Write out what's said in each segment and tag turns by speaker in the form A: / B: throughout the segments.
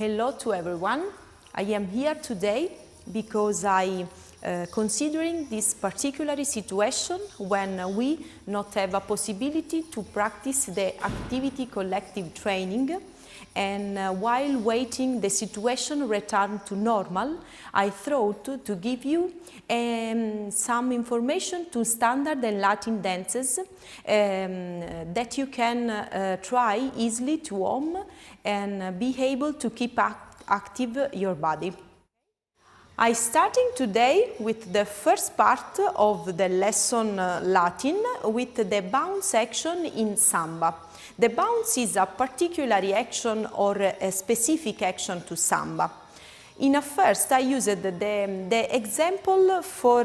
A: Hello to everyone. I am here today because considering this particular situation when we not have a possibility to practice the activity collective training, and while waiting the situation return to normal, I thought to give you some information to standard and Latin dances that you can try easily to home and be able to keep active your body. I starting today with the first part of the lesson Latin with the bounce action in Samba. The bounce is a particular action or a specific action to Samba. In a first, I used the example for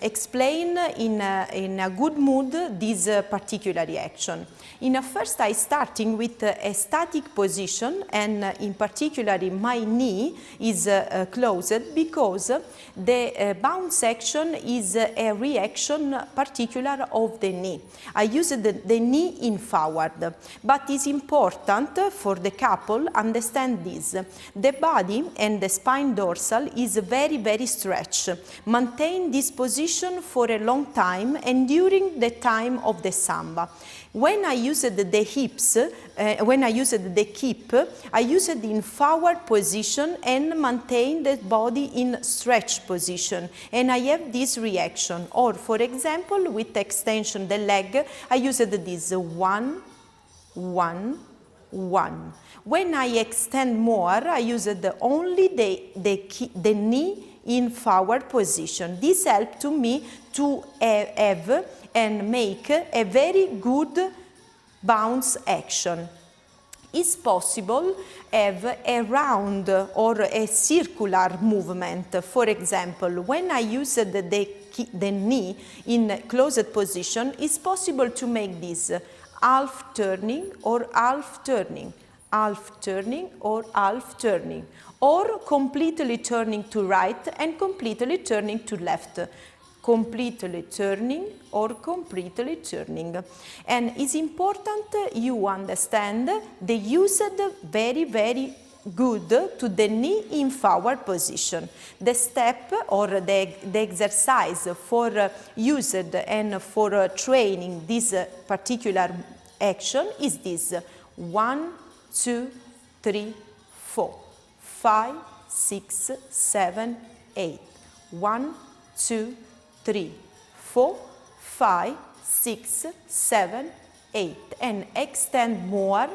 A: explain in a good mood this particular action. In a first, I starting with a static position, and in particular my knee is closed because the bounce action is a reaction particular of the knee. I use the knee in forward, but it's important for the couple understand this. The body and the spine dorsal is very stretched. Maintain this position for a long time and during the time of the Samba. When I used the hips, when I used the keep, I used it in forward position and maintain the body in stretch position, and I have this reaction. Or for example, with extension the leg, I used this 1, 1, 1. When I extend more, I used only the knee in forward position. This helped to me to have and make a very good bounce action. It's possible have a round or a circular movement. For example, when I use the knee in closed position, it's possible to make this half turning or half turning, half turning or half turning, or completely turning to right and completely turning to left. Completely turning or completely turning. And it's important you understand the used very good to the knee in forward position. The step or the exercise for used and for training this particular action is this: 1, 2, 3, 4, 5, 6, 7, 8. 1, 2, 3, 4, 5, 6, 7, 8, and extend more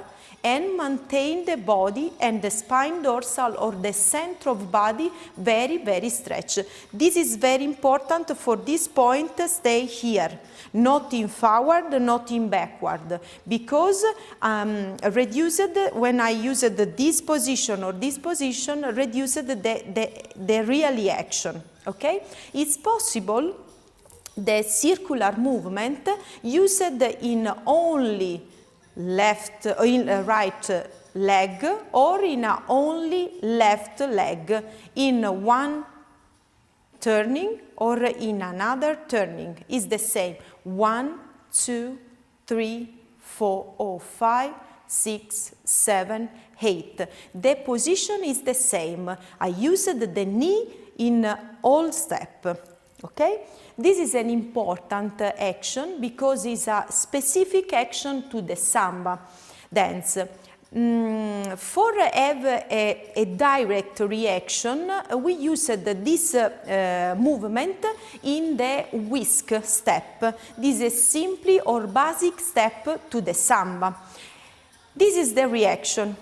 A: and maintain the body and the spine dorsal or the center of body very stretched. This is very important. For this point, stay here, not in forward, not in backward, because reduced when I used this position or this position, reduced the real action. Okay, it's possible the circular movement used in only left in right leg or in only left leg, in one turning or in another turning is the same. 1, 2, 3, 4 or 5, 6, 7, 8. The position is the same. I used the knee in all step. Okay? This is an important action because it's a specific action to the Samba dance. For have a direct reaction, we used this movement in the whisk step. This is simply or basic step to the Samba. This is the reaction.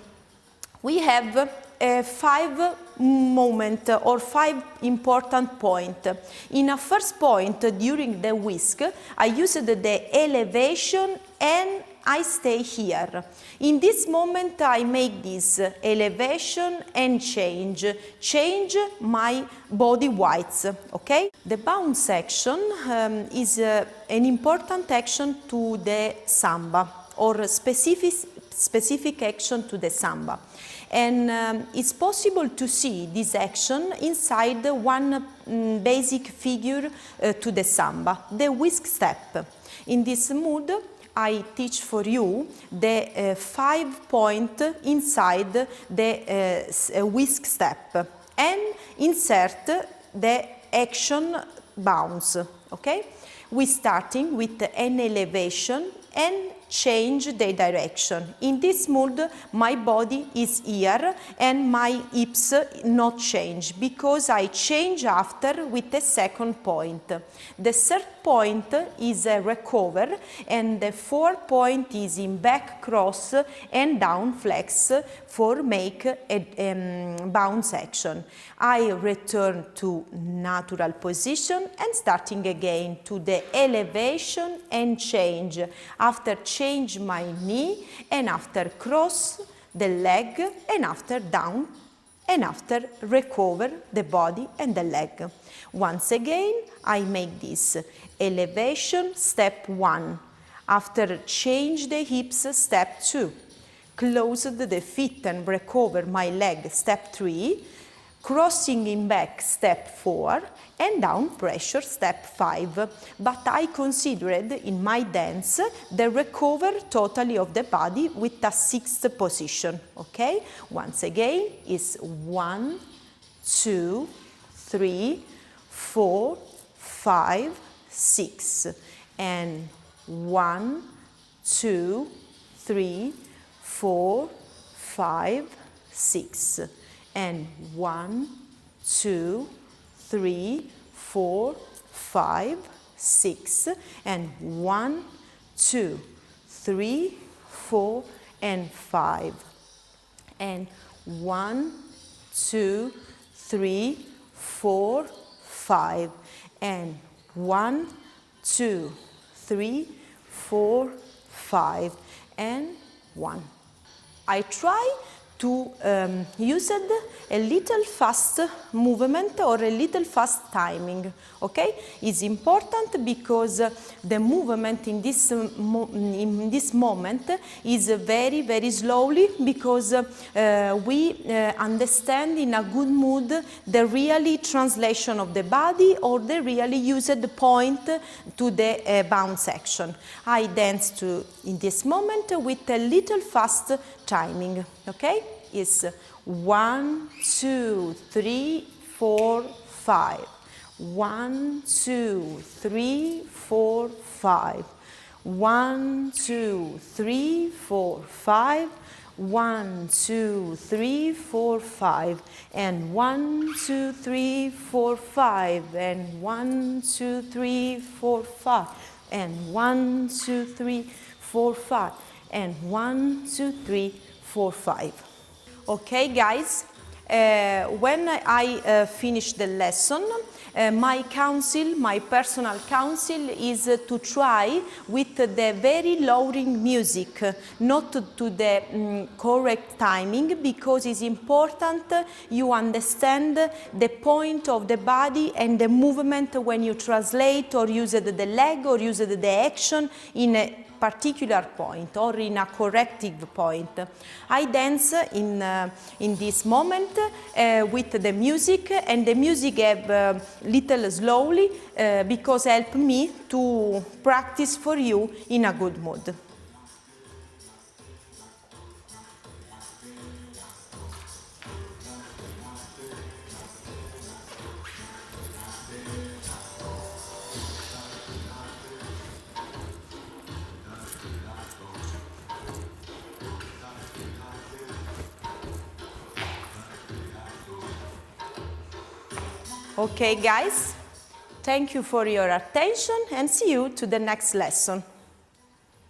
A: We have 5 moments or 5 important points. In a first point, during the whisk, I used the elevation and I stay here. In this moment, I make this elevation and change my body weights, okay? The bounce action is an important action to the Samba, or specific action to the Samba. And it's possible to see this action inside one basic figure to the Samba, the whisk step. In this mood, I teach for you the 5 point inside the whisk step and insert the action bounce, okay? We starting with an elevation and change the direction. In this mood, my body is here and my hips not change because I change after with the second point. The third point is a recover and the fourth point is in back cross and down flex for make a bounce action. I return to natural position and starting again to the elevation and change. After change my knee and after cross the leg and after down and after recover the body and the leg. Once again, I make this elevation, step 1. After change the hips, step 2. Close the feet and recover my leg, step 3. Crossing in back, step 4, and down pressure, step 5. But I considered in my dance the recover totally of the body with a 6th position, okay? Once again, is 1, 2, 3, 4, 5, 6. And 1, 2, 3, 4, 5, 6. And 1, 2, 3, 4, 5, 6, and 1, 2, 3, 4, and 5, and 1, 2, 3, 4, 5, and 1, 2, 3, 4, 5, and 1. I try to use a little fast movement or a little fast timing, okay? It's important because the movement in this moment is very, very slowly because we understand in a good mood the really translation of the body or the really used point to the bounce action. I dance in this moment with a little fast timing, okay? Is 1, 2, 3, 4, 5. 1, 2, 3, 4, 5. 1, 2, 3, 4, 5. 1, 2, 3, 4, 5. And 1, 2, 3, 4, 5. And 1, 2, 3, 4, 5. And 1, 2, 3, 4, 5. And 1, 2, 3, 4, 5. Okay, guys, when I finish the lesson, my personal counsel is to try with the very lowering music, not to the correct timing, because it's important you understand the point of the body and the movement when you translate or use the leg or use the action in a particular point or in a corrective point. I dance in this moment with the music, and the music have little slowly because help me to practice for you in a good mood. Okay, guys, thank you for your attention and see you to the next lesson.